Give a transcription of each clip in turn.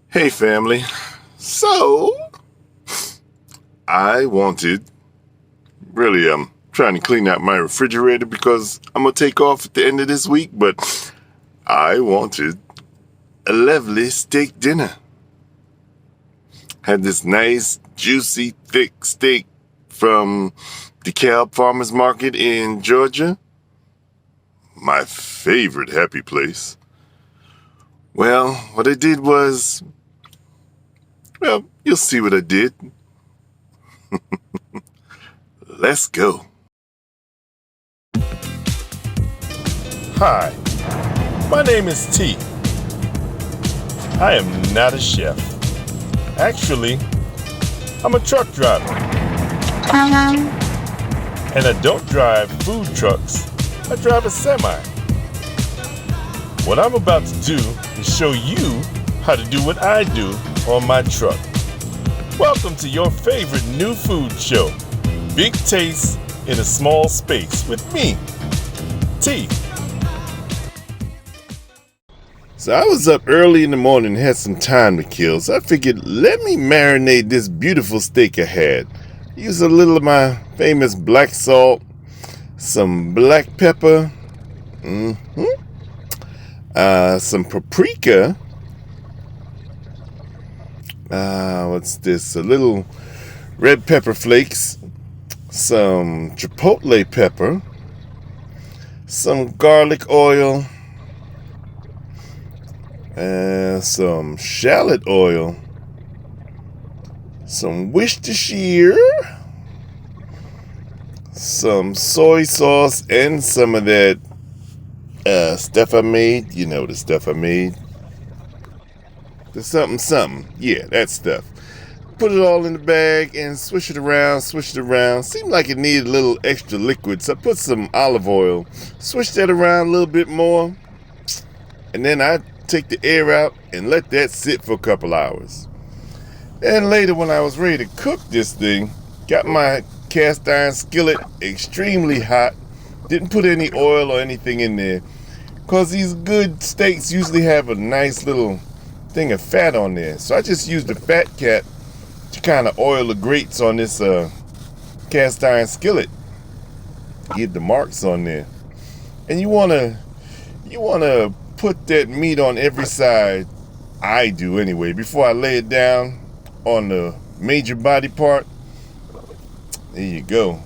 Hey family. So I wanted really I'm trying to clean out my refrigerator because I'm gonna take off at the end of this week, but I wanted a lovely steak dinner. Had this nice, juicy, thick steak from DeKalb Farmers Market in Georgia. My favorite happy place. Well, what I did was, you'll see what I did. Let's go. Hi, my name is T. I am not a chef. Actually, I'm a truck driver. And I don't drive food trucks, I drive a semi. What I'm about to do is show you how to do what I do on my truck. Welcome to your favorite new food show, Big Taste in a Small Space with me, T. So I was up early in the morning and had some time to kill, so I figured let me marinate this beautiful steak I had. Use a little of my famous black salt, some black pepper, some paprika, what's this, a little red pepper flakes, some chipotle pepper, some garlic oil, some shallot oil, some Worcestershire, some soy sauce, and some of that stuff I made. You know the stuff I made. The something. Yeah, that stuff. Put it all in the bag and swish it around. Seemed like it needed a little extra liquid, so I put some olive oil. Swish that around a little bit more. And then I take the air out and let that sit for a couple hours. Then later when I was ready to cook this thing, got my cast iron skillet extremely hot. Didn't put any oil or anything in there, because these good steaks usually have a nice little thing of fat on there. So I just used the fat cap to kind of oil the grates on this cast iron skillet. Get the marks on there. And you wanna put that meat on every side. I do anyway, before I lay it down on the major body part. There you go.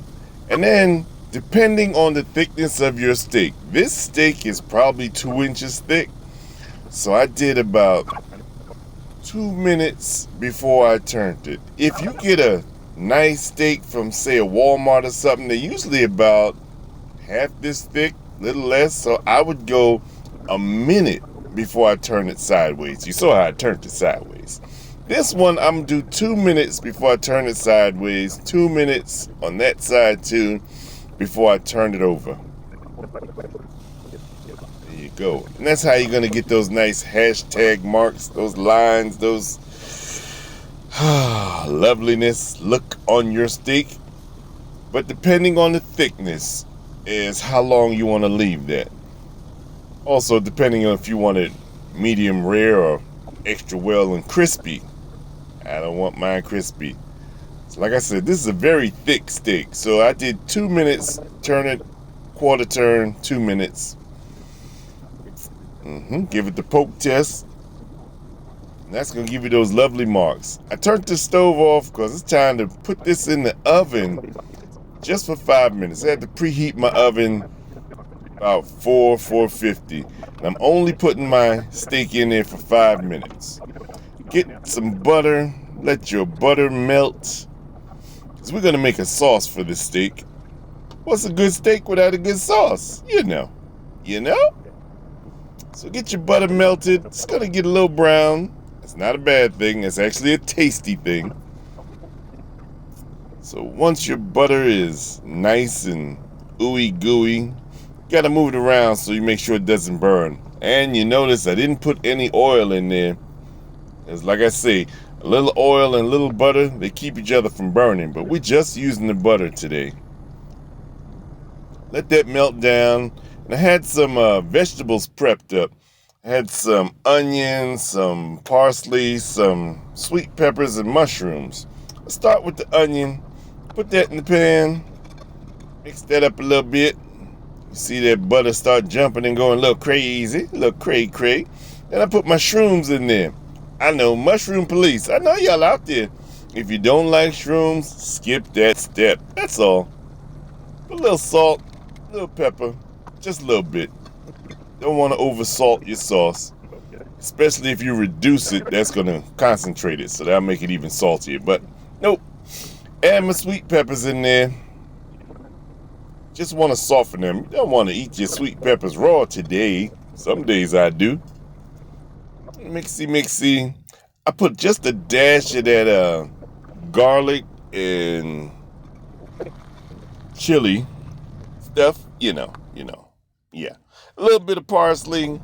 And then, depending on the thickness of your steak, this steak is probably 2 inches thick. So I did about 2 minutes before I turned it. If you get a nice steak from, say, a Walmart or something, they're usually about half this thick, a little less. So I would go a minute before I turn it sideways. You saw how I turned it sideways. This one, I'm gonna do 2 minutes before I turn it sideways. 2 minutes on that side too before I turn it over. There you go. And that's how you're gonna get those nice hashtag marks, those lines, those loveliness look on your steak. But depending on the thickness is how long you want to leave that. Also, depending on if you want it medium rare or extra well and crispy. I don't want mine crispy. So like I said, this is a very thick steak. So I did 2 minutes, turn it, quarter turn, 2 minutes. Give it the poke test. And that's going to give you those lovely marks. I turned the stove off because it's time to put this in the oven just for 5 minutes. I had to preheat my oven about 450. And I'm only putting my steak in there for 5 minutes. Get some butter, let your butter melt, because we're going to make a sauce for this steak. What's a good steak without a good sauce? You know. So get your butter melted. It's going to get a little brown. It's not a bad thing. It's actually a tasty thing. So once your butter is nice and ooey gooey, you got to move it around so you make sure it doesn't burn. And you notice I didn't put any oil in there. It's like I say, a little oil and a little butter, they keep each other from burning. But we're just using the butter today. Let that melt down. And I had some vegetables prepped up. Had some onions, some parsley, some sweet peppers, and mushrooms. Let's start with the onion. Put that in the pan. Mix that up a little bit. You see that butter start jumping and going a little crazy, a little cray. Then I put my shrooms in there. I know, mushroom police. I know y'all out there. If you don't like shrooms, skip that step. That's all. Put a little salt, a little pepper, just a little bit. Don't want to oversalt your sauce. Especially if you reduce it, that's going to concentrate it. So that'll make it even saltier. But nope. Add my sweet peppers in there. Just want to soften them. You don't want to eat your sweet peppers raw today. Some days I do. Mixy. I put just a dash of that garlic and chili stuff. You know. Yeah. A little bit of parsley.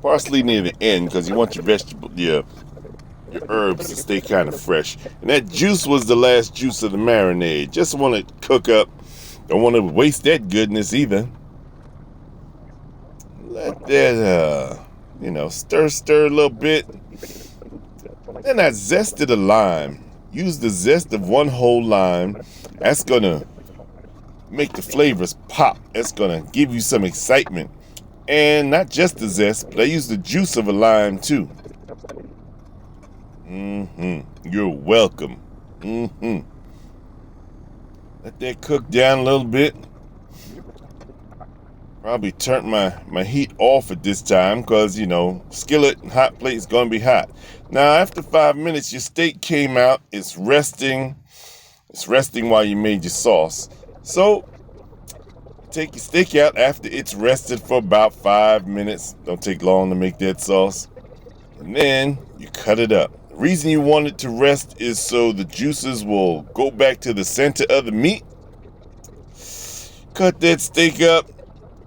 Parsley near the end because you want your herbs to stay kind of fresh. And that juice was the last juice of the marinade. Just want to cook up. Don't want to waste that goodness either. Let that, stir a little bit. Then I zested a lime. Use the zest of one whole lime. That's going to make the flavors pop. That's going to give you some excitement. And not just the zest, but I use the juice of a lime too. You're welcome. Let that cook down a little bit. Probably turn my heat off at this time because, skillet and hot plate is going to be hot. Now, after 5 minutes, your steak came out. It's resting. It's resting while you made your sauce. So, take your steak out after it's rested for about 5 minutes. Don't take long to make that sauce. And then you cut it up. The reason you want it to rest is so the juices will go back to the center of the meat. Cut that steak up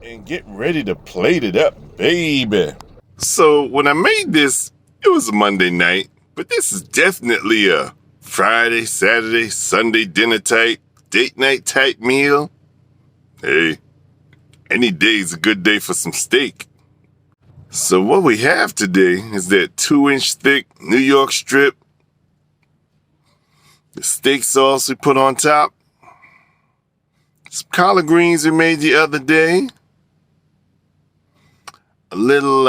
and get ready to plate it up, baby. So when I made this, it was a Monday night, but this is definitely a Friday, Saturday, Sunday dinner type, date night type meal. Hey, any day is a good day for some steak. So what we have today is that 2-inch thick New York strip, the steak sauce we put on top, some collard greens we made the other day, a little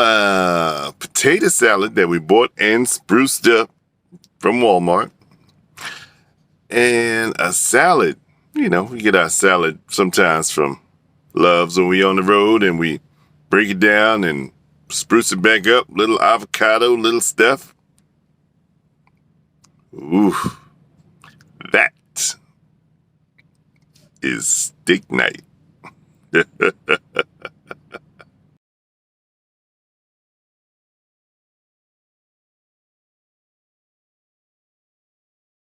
potato salad that we bought and spruced up from Walmart, and a salad. We get our salad sometimes from Love's when we on the road and we break it down and spruce it back up. Little avocado, little stuff. Ooh, that is steak night.